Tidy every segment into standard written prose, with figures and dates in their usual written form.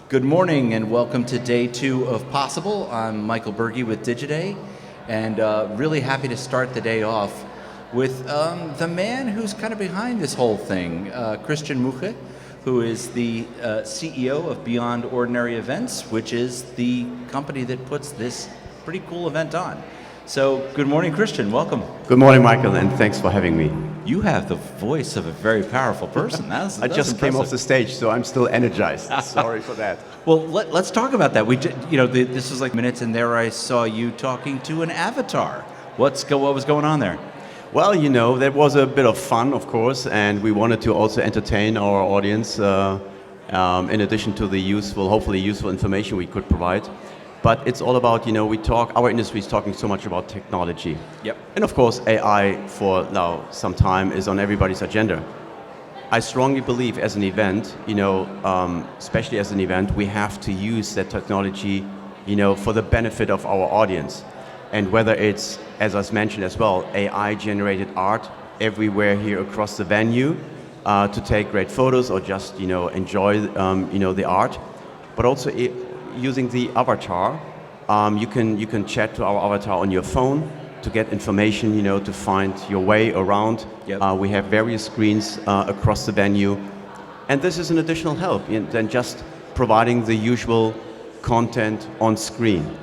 Good morning and welcome to day 2 of Possible. I'm Michael Berge with Digiday, and really happy to start the day off with the man who's kind of behind this whole thing, Christian Muche, who is the CEO of Beyond Ordinary Events, which is the company that puts this pretty cool event on. So, good morning, Christian. Welcome. Good morning, Michael, and thanks for having me. You have the voice of a very powerful person. That's I just came off the stage, so I'm still energized. Sorry for that. Well, let's talk about that. This was like minutes, and there I saw you talking to an avatar. What was going on there? Well, that was a bit of fun, of course, and we wanted to also entertain our audience in addition to the hopefully useful information we could provide. But it's all about, our industry is talking so much about technology. Yep. And of course, AI for now some time is on everybody's agenda. I strongly believe as an event, especially as an event, we have to use that technology, for the benefit of our audience. And whether it's, as I mentioned as well, AI-generated art everywhere here across the venue to take great photos or just, enjoy, the art, but also using the avatar, you can chat to our avatar on your phone to get information, to find your way around. Yep. We have various screens across the venue, and this is an additional help than just providing the usual content on screen.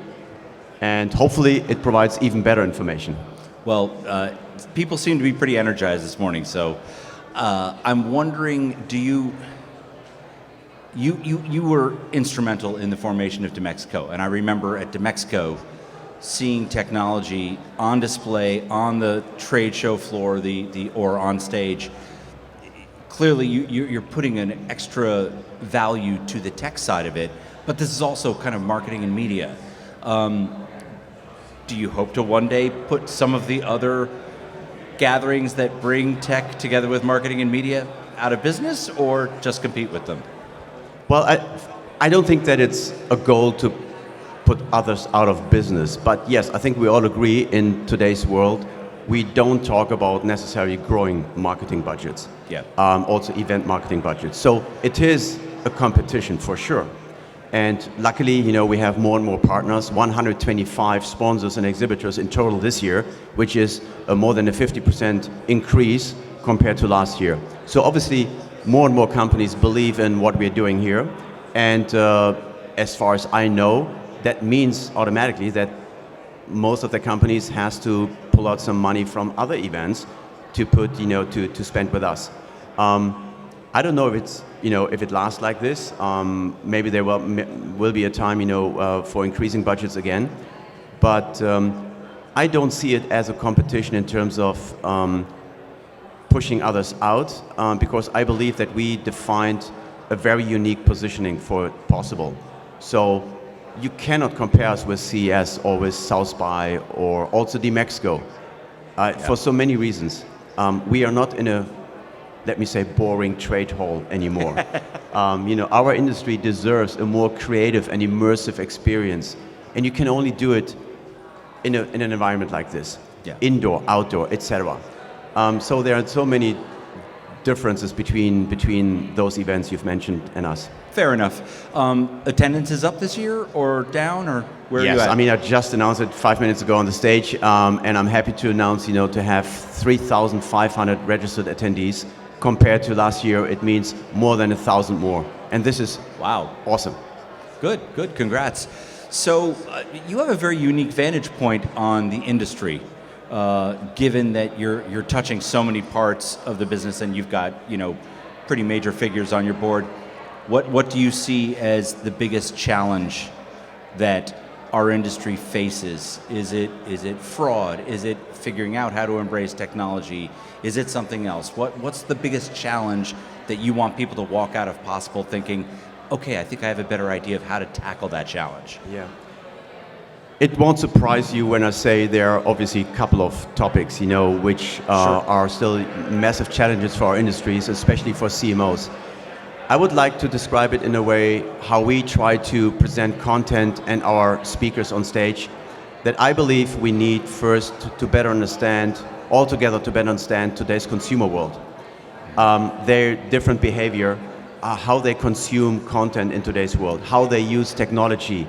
And hopefully it provides even better information. Well, people seem to be pretty energized this morning, so I'm wondering, You were instrumental in the formation of DeMexico, and I remember at DeMexico seeing technology on display on the trade show floor, or on stage. Clearly, you're putting an extra value to the tech side of it, but this is also kind of marketing and media. Do you hope to one day put some of the other gatherings that bring tech together with marketing and media out of business, or just compete with them? Well, I don't think that it's a goal to put others out of business. But yes, I think we all agree in today's world, we don't talk about necessarily growing marketing budgets. Yeah. Also event marketing budgets. So it is a competition for sure. And luckily, we have more and more partners, 125 sponsors and exhibitors in total this year, which is more than a 50% increase compared to last year. So obviously, more and more companies believe in what we're doing here. And as far as I know, that means automatically that most of the companies has to pull out some money from other events to put, to spend with us. I don't know if it's, if it lasts like this. Maybe there will be a time, for increasing budgets again. But I don't see it as a competition in terms of pushing others out, because I believe that we defined a very unique positioning for Possible. So you cannot compare us with CES or with South by or also DeMexico for so many reasons. We are not in a, let me say, boring trade hall anymore. Our industry deserves a more creative and immersive experience, and you can only do it in an environment like this, indoor, outdoor, etc. So there are so many differences between those events you've mentioned and us. Fair enough. Attendance is up this year, or down, or where are you at? Yes, I mean, I just announced it 5 minutes ago on the stage, and I'm happy to announce, to have 3,500 registered attendees. Compared to last year, it means more than 1,000 more. And this is awesome. Good, congrats. So you have a very unique vantage point on the industry. Given that you're touching so many parts of the business and you've got pretty major figures on your board, what do you see as the biggest challenge that our industry faces? Is it fraud? Is it figuring out how to embrace technology? Is it something else? What's the biggest challenge that you want people to walk out of Possible thinking, okay, I think I have a better idea of how to tackle that challenge? Yeah. It won't surprise you when I say there are obviously a couple of topics, which are still massive challenges for our industries, especially for CMOs. I would like to describe it in a way how we try to present content and our speakers on stage that I believe we need first to better understand, altogether to better understand today's consumer world. Their different behavior, how they consume content in today's world, how they use technology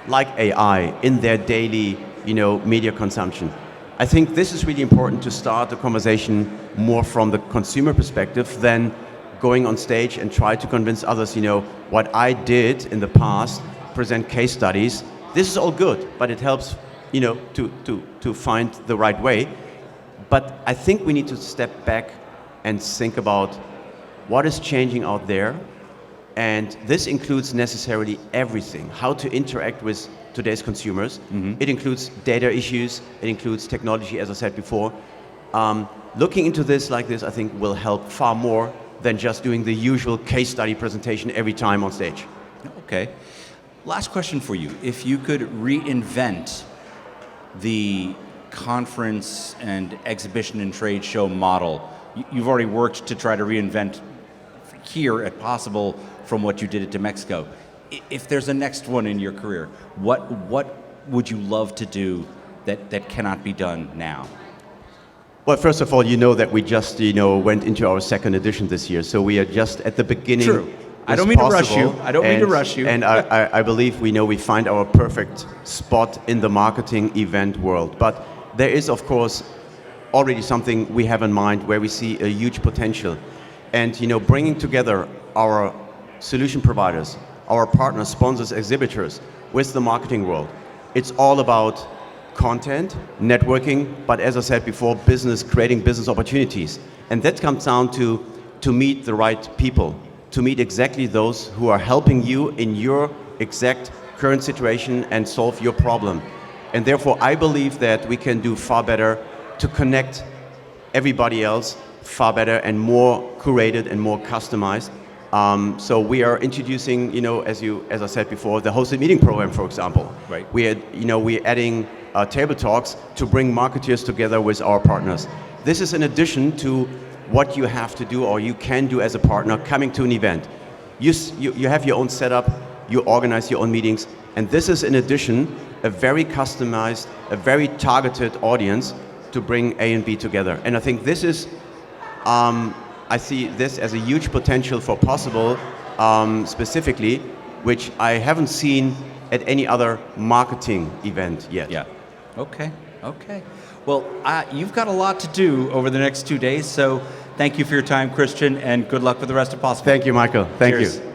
like AI in their daily, media consumption. I think this is really important to start the conversation more from the consumer perspective than going on stage and try to convince others, what I did in the past, present case studies. This is all good, but it helps, to find the right way. But I think we need to step back and think about what is changing out there. And this includes necessarily everything, how to interact with today's consumers. It includes data issues, it includes technology, as I said before. Looking into this like this, I think, will help far more than just doing the usual case study presentation every time on stage. Okay. Last question for you. If you could reinvent the conference and exhibition and trade show model, you've already worked to try to reinvent here at Possible from what you did at Mexico. If there's a next one in your career, what would you love to do that cannot be done now? Well, first of all, you know that we just, went into our second edition this year, so we are just at the beginning. True. I don't mean to rush you. And I believe we find our perfect spot in the marketing event world. But there is, of course, already something we have in mind where we see a huge potential. And, bringing together our solution providers, our partners, sponsors, exhibitors with the marketing world. It's all about content, networking, but as I said before, creating business opportunities. And that comes down to meet the right people, to meet exactly those who are helping you in your exact current situation and solve your problem. And therefore, I believe that we can do far better to connect everybody else far better and more curated and more customized. So we are introducing, as I said before, the hosted meeting program, for example. Right. We're adding table talks to bring marketeers together with our partners. This is in addition to what you have to do or you can do as a partner coming to an event. You have your own setup, you organize your own meetings, and this is in addition a very customized, a very targeted audience to bring A and B together. And I think this is, I see this as a huge potential for Possible specifically, which I haven't seen at any other marketing event yet. Yeah. Okay. Well, you've got a lot to do over the next 2 days, so thank you for your time, Christian, and good luck with the rest of Possible. Thank you, Michael. Thank Cheers. you.